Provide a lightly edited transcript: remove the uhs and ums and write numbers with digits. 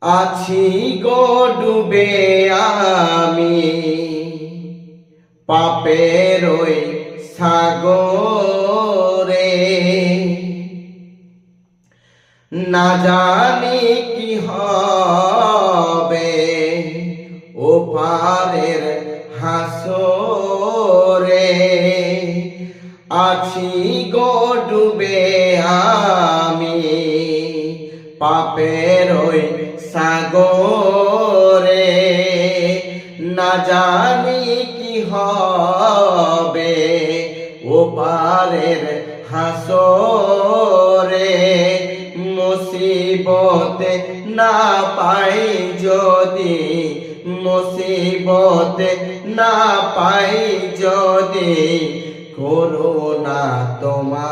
আছি গো ডুবে আমি পাপের ওই সাগরে, না জানি কি হবে ওপারের হাসরে। আছি গো ডুবে আমি পাপের ওই সাগরে, না জানি কি হবে ওপারের হাসরে। মুসিবতে না পাই যদি, মুসিবতে না পাই যদি করুণা তোমার,